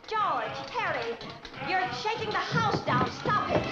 George, Terry, you're shaking the house down. Stop it.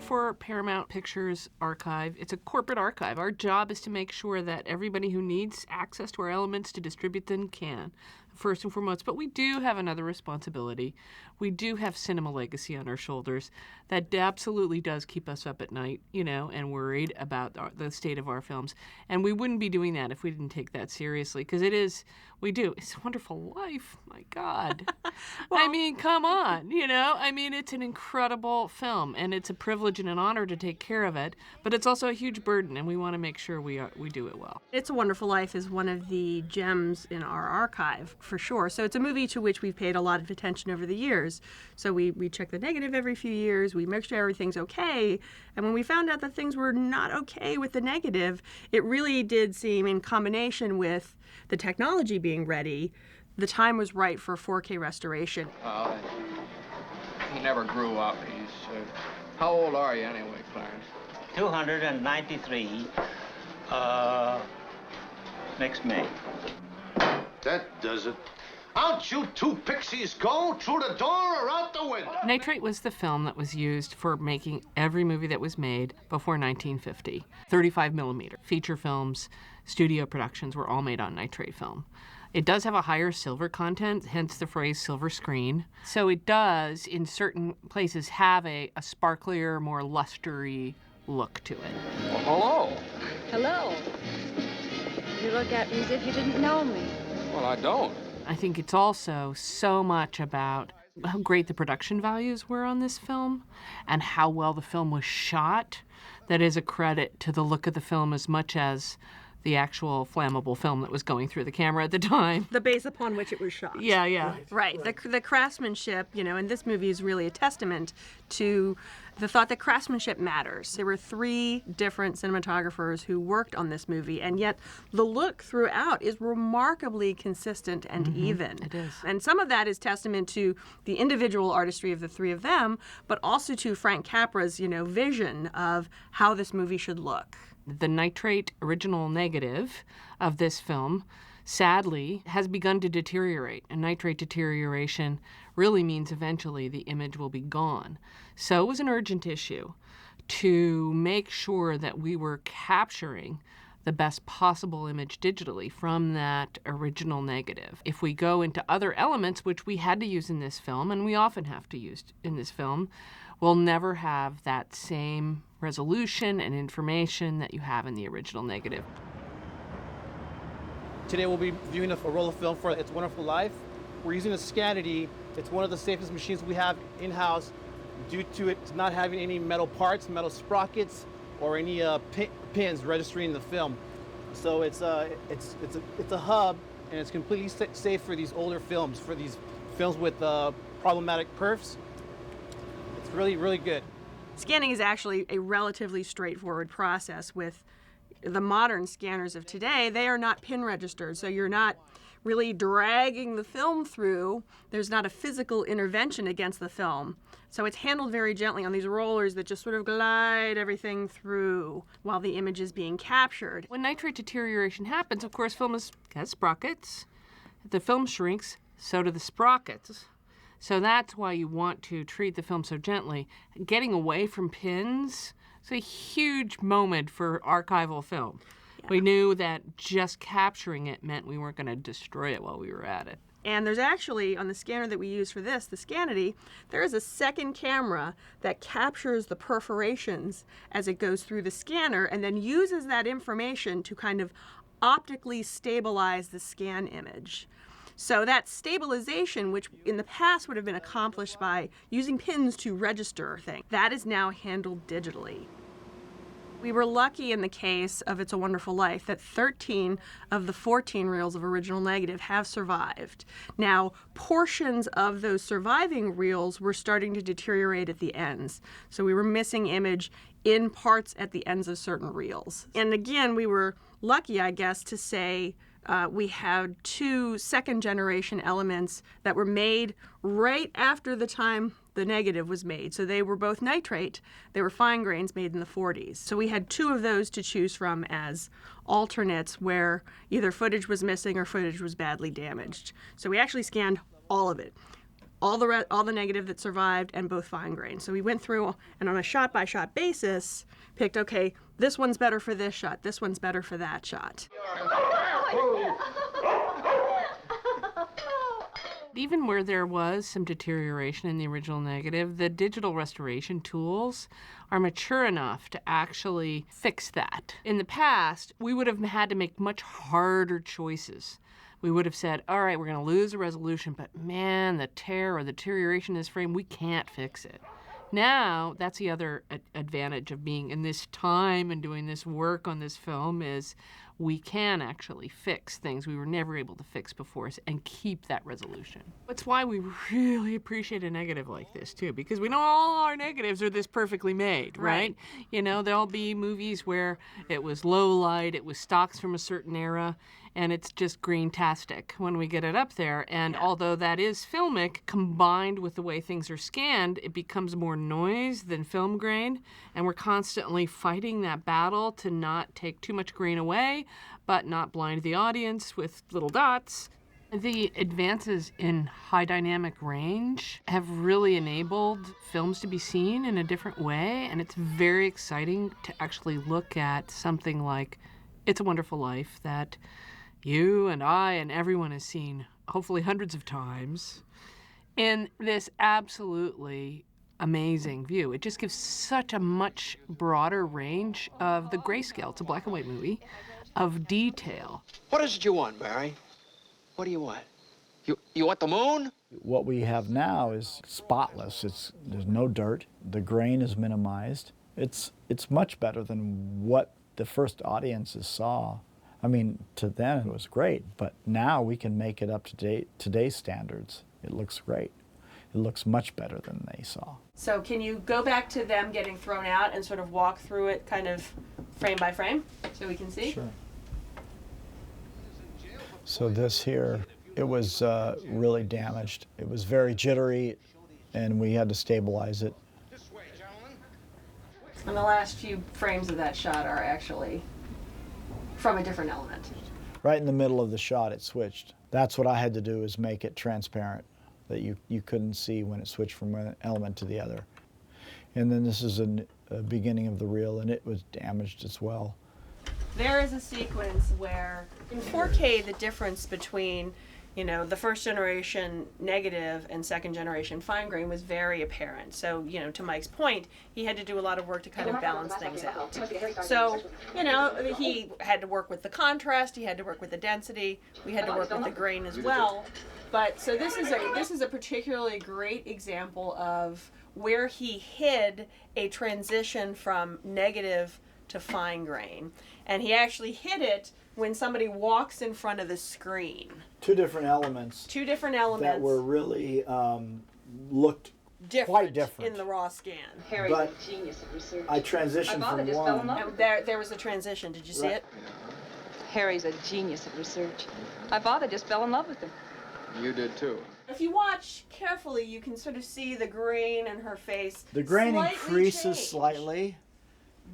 For Paramount Pictures Archive. It's a corporate archive. Our job is to make sure that everybody who needs access to our elements to distribute them can, first and foremost. But we do have another responsibility. We do have cinema legacy on our shoulders that absolutely does keep us up at night, and worried about the state of our films. And we wouldn't be doing that if we didn't take that seriously, because we do. It's a Wonderful Life. My God. Well, I mean, come on, it's an incredible film, and it's a privilege and an honor to take care of it, but it's also a huge burden, and we want to make sure we do it well. It's a Wonderful Life is one of the gems in our archive, for sure. So it's a movie to which we've paid a lot of attention over the years. So we check the negative every few years, we make sure everything's okay, and when we found out that things were not okay with the negative, it really did seem, in combination with the technology being ready, the time was right for 4K restoration. He never grew up. How old are you anyway, Clarence? 293. Next May. That does it. Out you two pixies go, through the door or out the window. Nitrate was the film that was used for making every movie that was made before 1950. 35 millimeter feature films, studio productions were all made on nitrate film. It does have a higher silver content, hence the phrase silver screen. So it does, in certain places, have a sparklier, more lustery look to it. Well, hello. Hello. You look at me as if you didn't know me. Well, I don't. I think it's also so much about how great the production values were on this film and how well the film was shot that is a credit to the look of the film as much as the actual flammable film that was going through the camera at the time. The base upon which it was shot. Yeah. Right. The craftsmanship, and this movie is really a testament to the thought that craftsmanship matters. There were 3 different cinematographers who worked on this movie, and yet the look throughout is remarkably consistent and even. It is. And some of that is testament to the individual artistry of the 3 of them, but also to Frank Capra's, vision of how this movie should look. The nitrate original negative of this film, sadly, has begun to deteriorate. And nitrate deterioration really means eventually the image will be gone. So it was an urgent issue to make sure that we were capturing the best possible image digitally from that original negative. If we go into other elements, which we had to use in this film, and we often have to use in this film, we'll never have that same resolution and information that you have in the original negative. Today we'll be viewing a roll of film for It's Wonderful Life. We're using a Scanity. It's one of the safest machines we have in-house due to it not having any metal parts, metal sprockets, or any pins registering the film. So it's a hub, and it's completely safe for these older films, for these films with problematic perfs. It's really, really good. Scanning is actually a relatively straightforward process. With the modern scanners of today, they are not pin registered, so you're not really dragging the film through. There's not a physical intervention against the film. So it's handled very gently on these rollers that just sort of glide everything through while the image is being captured. When nitrate deterioration happens, of course, film has sprockets. If the film shrinks, so do the sprockets. So that's why you want to treat the film so gently. Getting away from pins is a huge moment for archival film. Yeah. We knew that just capturing it meant we weren't going to destroy it while we were at it. And there's actually, on the scanner that we use for this, the Scanity, there is a second camera that captures the perforations as it goes through the scanner and then uses that information to kind of optically stabilize the scan image. So that stabilization, which in the past would have been accomplished by using pins to register things, that is now handled digitally. We were lucky in the case of It's a Wonderful Life that 13 of the 14 reels of original negative have survived. Now, portions of those surviving reels were starting to deteriorate at the ends. So we were missing image in parts at the ends of certain reels. And again, we were lucky, I guess, to say we had 2 second-generation elements that were made right after the time the negative was made. So they were both nitrate. They were fine grains made in the 40s. So we had 2 of those to choose from as alternates where either footage was missing or footage was badly damaged. So we actually scanned all of it. All the negative that survived and both fine grain. So we went through and on a shot-by-shot basis picked, okay, this one's better for this shot, this one's better for that shot. Even where there was some deterioration in the original negative, the digital restoration tools are mature enough to actually fix that. In the past, we would have had to make much harder choices. We would have said, all right, we're going to lose the resolution, but man, the tear or the deterioration in this frame, we can't fix it. Now, that's the other advantage of being in this time and doing this work on this film is we can actually fix things we were never able to fix before and keep that resolution. That's why we really appreciate a negative like this, too, because we know all our negatives are this perfectly made, right? You know, there'll be movies where it was low light, it was stocks from a certain era, and it's just green-tastic when we get it up there. And although that is filmic, combined with the way things are scanned, it becomes more noise than film grain. And we're constantly fighting that battle to not take too much grain away, but not blind the audience with little dots. The advances in high dynamic range have really enabled films to be seen in a different way. And it's very exciting to actually look at something like It's a Wonderful Life that you and I and everyone has seen hopefully hundreds of times in this absolutely amazing view. It just gives such a much broader range of the grayscale. It's a black and white movie of detail. What is it you want, Barry? What do you want? You want the moon? What we have now is spotless. There's no dirt. The grain is minimized. It's much better than what the first audiences saw. I mean, to them it was great, but now we can make it up to today's standards. It looks great. It looks much better than they saw. So can you go back to them getting thrown out and sort of walk through it kind of frame by frame so we can see? Sure. So this here, it was really damaged. It was very jittery, and we had to stabilize it. And the last few frames of that shot are actually from a different element. Right in the middle of the shot, it switched. That's what I had to do, is make it transparent, that you couldn't see when it switched from one element to the other. And then this is a beginning of the reel, and it was damaged as well. There is a sequence where in 4K the difference between, you know, the first generation negative and second generation fine grain was very apparent. So, you know, to Mike's point, he had to do a lot of work to kind of balance things out. So, you know, he had to work with the contrast, he had to work with the density, we had to work with the grain as well. But so this is a particularly great example of where he hid a transition from negative to fine grain. And he actually hid it when somebody walks in front of the screen. Two different elements that were really looked quite different in the raw scan. Harry's a genius at research. I transitioned from one. And there was a transition. Did you see it? Harry's a genius at research. My father just fell in love with him. You did too. If you watch carefully, you can sort of see the grain in her face. The grain slightly increases change, slightly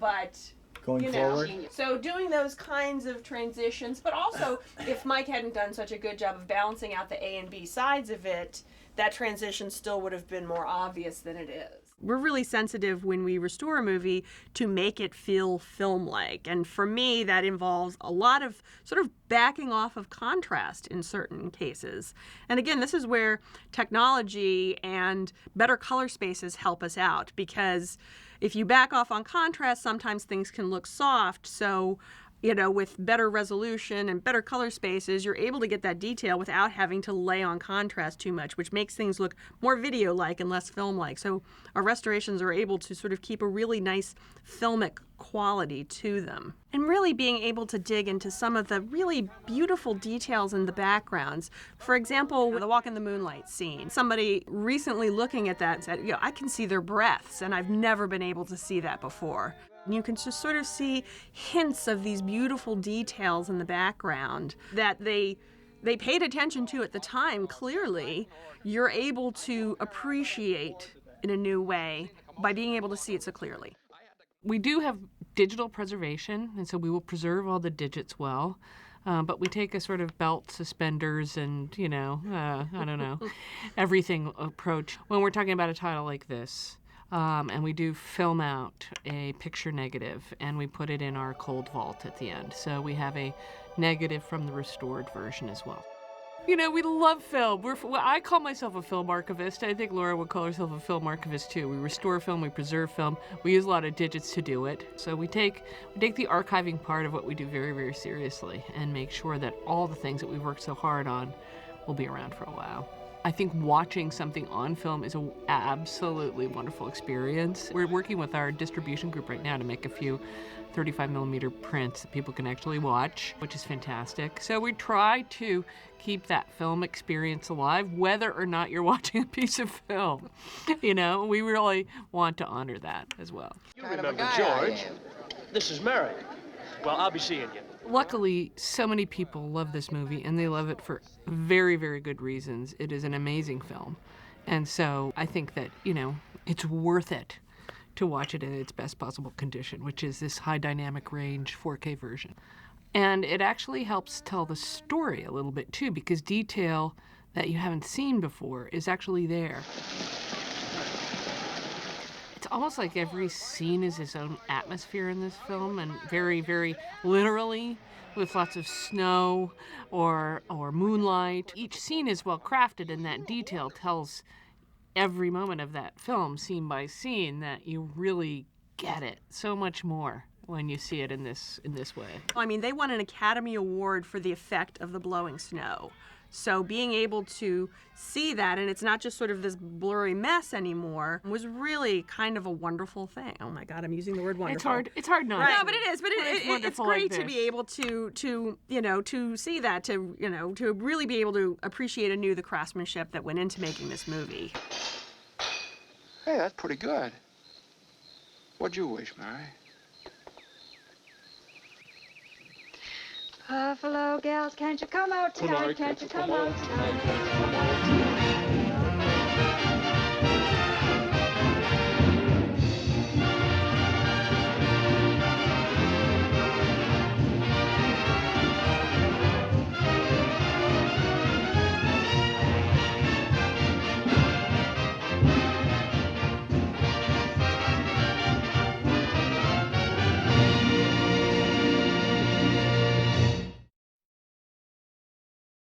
but going forward. So doing those kinds of transitions, but also if Mike hadn't done such a good job of balancing out the A and B sides of it, that transition still would have been more obvious than it is. We're really sensitive when we restore a movie to make it feel film-like. And for me, that involves a lot of sort of backing off of contrast in certain cases. And again, this is where technology and better color spaces help us out, because if you back off on contrast, sometimes things can look soft. So, you know, with better resolution and better color spaces, you're able to get that detail without having to lay on contrast too much, which makes things look more video-like and less film-like. So our restorations are able to sort of keep a really nice filmic quality to them. And really being able to dig into some of the really beautiful details in the backgrounds. For example, the Walk in the Moonlight scene. Somebody recently looking at that said, I can see their breaths, and I've never been able to see that before. And you can just sort of see hints of these beautiful details in the background that they paid attention to at the time. Clearly, you're able to appreciate in a new way by being able to see it so clearly. We do have digital preservation, and so we will preserve all the digits well. But we take a sort of belt, suspenders, and, I don't know, everything approach when we're talking about a title like this. And we do film out a picture negative, and we put it in our cold vault at the end. So we have a negative from the restored version as well. We love film. I call myself a film archivist. I think Laura would call herself a film archivist too. We restore film, we preserve film. We use a lot of digits to do it. So we take the archiving part of what we do very, very seriously and make sure that all the things that we've worked so hard on will be around for a while. I think watching something on film is an absolutely wonderful experience. We're working with our distribution group right now to make a few 35mm prints that people can actually watch, which is fantastic. So we try to keep that film experience alive, whether or not you're watching a piece of film. We really want to honor that as well. You remember George. This is Mary. Well, I'll be seeing you. Luckily, so many people love this movie, and they love it for very, very good reasons. It is an amazing film. And so I think that, it's worth it to watch it in its best possible condition, which is this high dynamic range 4K version. And it actually helps tell the story a little bit, too, because detail that you haven't seen before is actually there. It's almost like every scene is its own atmosphere in this film, and very, very literally, with lots of snow or moonlight. Each scene is well crafted, and that detail tells every moment of that film, scene by scene, that you really get it so much more when you see it in this way. I mean, they won an Academy Award for the effect of the blowing snow. So being able to see that, and it's not just sort of this blurry mess anymore, was really kind of a wonderful thing. Oh my God, I'm using the word wonderful. It's hard not right. to. No, but it is. But it's great to be able to see that, to really be able to appreciate anew the craftsmanship that went into making this movie. Hey, that's pretty good. What'd you wish, Mary? Buffalo gals, can't you come out tonight? Can't you come out tonight?